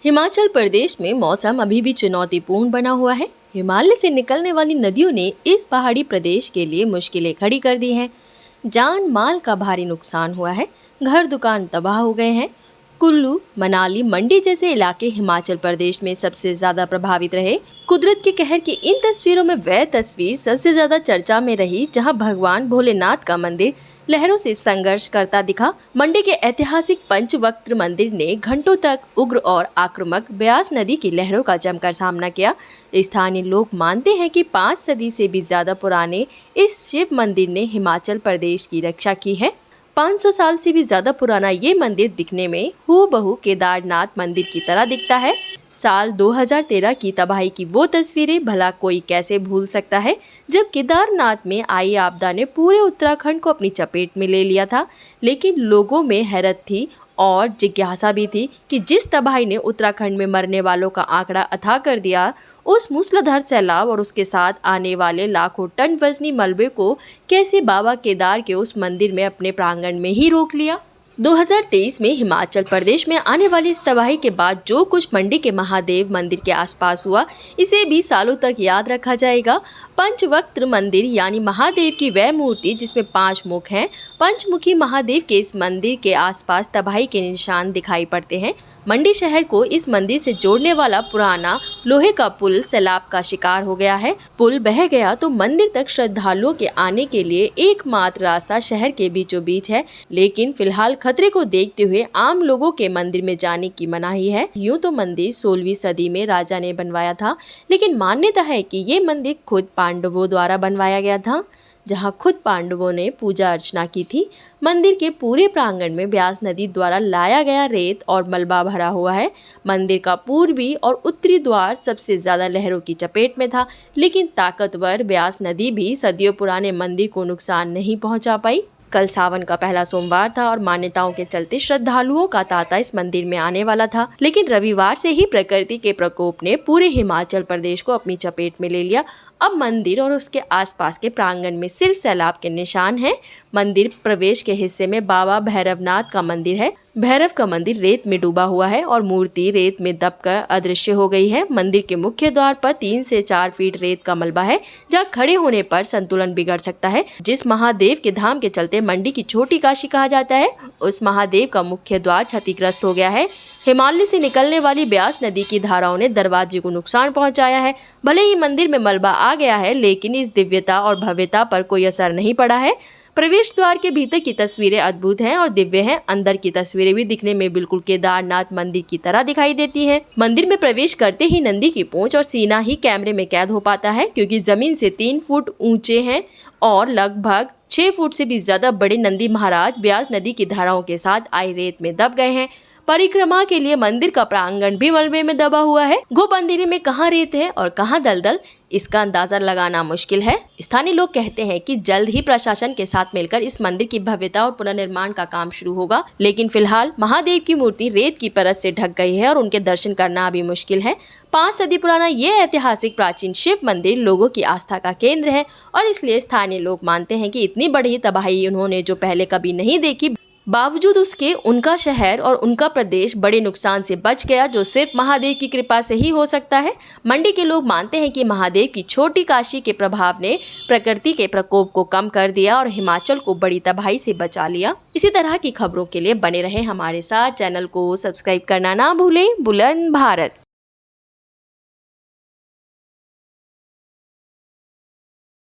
हिमाचल प्रदेश में मौसम अभी भी चुनौतीपूर्ण बना हुआ है। हिमालय से निकलने वाली नदियों ने इस पहाड़ी प्रदेश के लिए मुश्किलें खड़ी कर दी हैं। जान माल का भारी नुकसान हुआ है, घर दुकान तबाह हो गए हैं। कुल्लू, मनाली, मंडी जैसे इलाके हिमाचल प्रदेश में सबसे ज्यादा प्रभावित रहे। कुदरत के कहर की इन तस्वीरों में वह तस्वीर सबसे ज्यादा चर्चा में रही जहां भगवान भोलेनाथ का मंदिर लहरों से संघर्ष करता दिखा। मंडी के ऐतिहासिक पंचवक्त्र मंदिर ने घंटों तक उग्र और आक्रामक ब्यास नदी की लहरों का जमकर सामना किया। स्थानीय लोग मानते हैं कि 5 सदी से भी ज्यादा पुराने इस शिव मंदिर ने हिमाचल प्रदेश की रक्षा की है। 500 साल से भी ज्यादा पुराना ये मंदिर दिखने में हूबहू केदारनाथ मंदिर की तरह दिखता है। साल 2013 की तबाही की वो तस्वीरें भला कोई कैसे भूल सकता है, जब केदारनाथ में आई आपदा ने पूरे उत्तराखंड को अपनी चपेट में ले लिया था। लेकिन लोगों में हैरत थी और जिज्ञासा भी थी कि जिस तबाही ने उत्तराखंड में मरने वालों का आंकड़ा अथाह कर दिया, उस मूसलाधार सैलाब और उसके साथ आने वाले लाखों टन वजनी मलबे को कैसे बाबा केदार के उस मंदिर में अपने प्रांगण में ही रोक लिया। 2023 में हिमाचल प्रदेश में आने वाली इस तबाही के बाद जो कुछ मंडी के महादेव मंदिर के आसपास हुआ, इसे भी सालों तक याद रखा जाएगा। पंचवक्त्र मंदिर यानी महादेव की वह मूर्ति जिसमें 5 मुख हैं, पंचमुखी महादेव के इस मंदिर के आसपास तबाही के निशान दिखाई पड़ते हैं। मंडी शहर को इस मंदिर से जोड़ने वाला पुराना लोहे का पुल सैलाब का शिकार हो गया है। पुल बह गया तो मंदिर तक श्रद्धालुओं के आने के लिए एकमात्र रास्ता शहर के बीचों बीच है। लेकिन फिलहाल खतरे को देखते हुए आम लोगों के मंदिर में जाने की मनाही है। यूं तो मंदिर 16वीं सदी में राजा ने बनवाया था, लेकिन मान्यता है कि ये मंदिर खुद पांडवों द्वारा बनवाया गया था, जहां खुद पांडवों ने पूजा अर्चना की थी। मंदिर के पूरे प्रांगण में ब्यास नदी द्वारा लाया गया रेत और मलबा भरा हुआ है। मंदिर का पूर्वी और उत्तरी द्वार सबसे ज्यादा लहरों की चपेट में था, लेकिन ताकतवर ब्यास नदी भी सदियों पुराने मंदिर को नुकसान नहीं पहुंचा पाई। कल सावन का पहला सोमवार था और मान्यताओं के चलते श्रद्धालुओं का तांता इस मंदिर में आने वाला था, लेकिन रविवार से ही प्रकृति के प्रकोप ने पूरे हिमाचल प्रदेश को अपनी चपेट में ले लिया। अब मंदिर और उसके आसपास के प्रांगण में सिर्फ सैलाब के निशान हैं। मंदिर प्रवेश के हिस्से में बाबा भैरवनाथ का मंदिर है। भैरव का मंदिर रेत में डूबा हुआ है और मूर्ति रेत में दबकर अदृश्य हो गई है। मंदिर के मुख्य द्वार पर 3 से 4 फीट रेत का मलबा है, जहां खड़े होने पर संतुलन बिगड़ सकता है। जिस महादेव के धाम के चलते मंडी की छोटी काशी कहा जाता है, उस महादेव का मुख्य द्वार क्षतिग्रस्त हो गया है। हिमालय से निकलने वाली ब्यास नदी की धाराओं ने दरवाजे को नुकसान पहुंचाया है। भले ही मंदिर में मलबा आ गया है, लेकिन इस दिव्यता और भव्यता पर कोई असर नहीं पड़ा है। प्रवेश द्वार के भीतर की तस्वीरें अद्भुत हैं और दिव्य हैं। अंदर की तस्वीरें भी दिखने में बिल्कुल केदारनाथ मंदिर की तरह दिखाई देती हैं। मंदिर में प्रवेश करते ही नंदी की पूंछ और सीना ही कैमरे में कैद हो पाता है, क्योंकि जमीन से 3 फुट ऊंचे हैं और लगभग 6 फुट से भी ज्यादा बड़े नंदी महाराज ब्यास नदी की धाराओं के साथ आई रेत में दब गए हैं। परिक्रमा के लिए मंदिर का प्रांगण भी मलबे में दबा हुआ है। घुप अंधेरे में कहाँ रेत है और कहाँ दलदल, इसका अंदाजा लगाना मुश्किल है। स्थानीय लोग कहते हैं कि जल्द ही प्रशासन के साथ मिलकर इस मंदिर की भव्यता और पुनर्निर्माण का काम शुरू होगा, लेकिन फिलहाल महादेव की मूर्ति रेत की परत से ढक गई है और उनके दर्शन करना अभी मुश्किल है। 5 सदी पुराना ये ऐतिहासिक प्राचीन शिव मंदिर लोगों की आस्था का केंद्र है और इसलिए स्थानीय लोग मानते हैं कि इतनी बड़ी तबाही उन्होंने जो पहले कभी नहीं देखी, बावजूद उसके उनका शहर और उनका प्रदेश बड़े नुकसान से बच गया, जो सिर्फ महादेव की कृपा से ही हो सकता है। मंडी के लोग मानते हैं कि महादेव की छोटी काशी के प्रभाव ने प्रकृति के प्रकोप को कम कर दिया और हिमाचल को बड़ी तबाही से बचा लिया। इसी तरह की खबरों के लिए बने रहें हमारे साथ। चैनल को सब्सक्राइब करना ना भूलें। बुलंद भारत।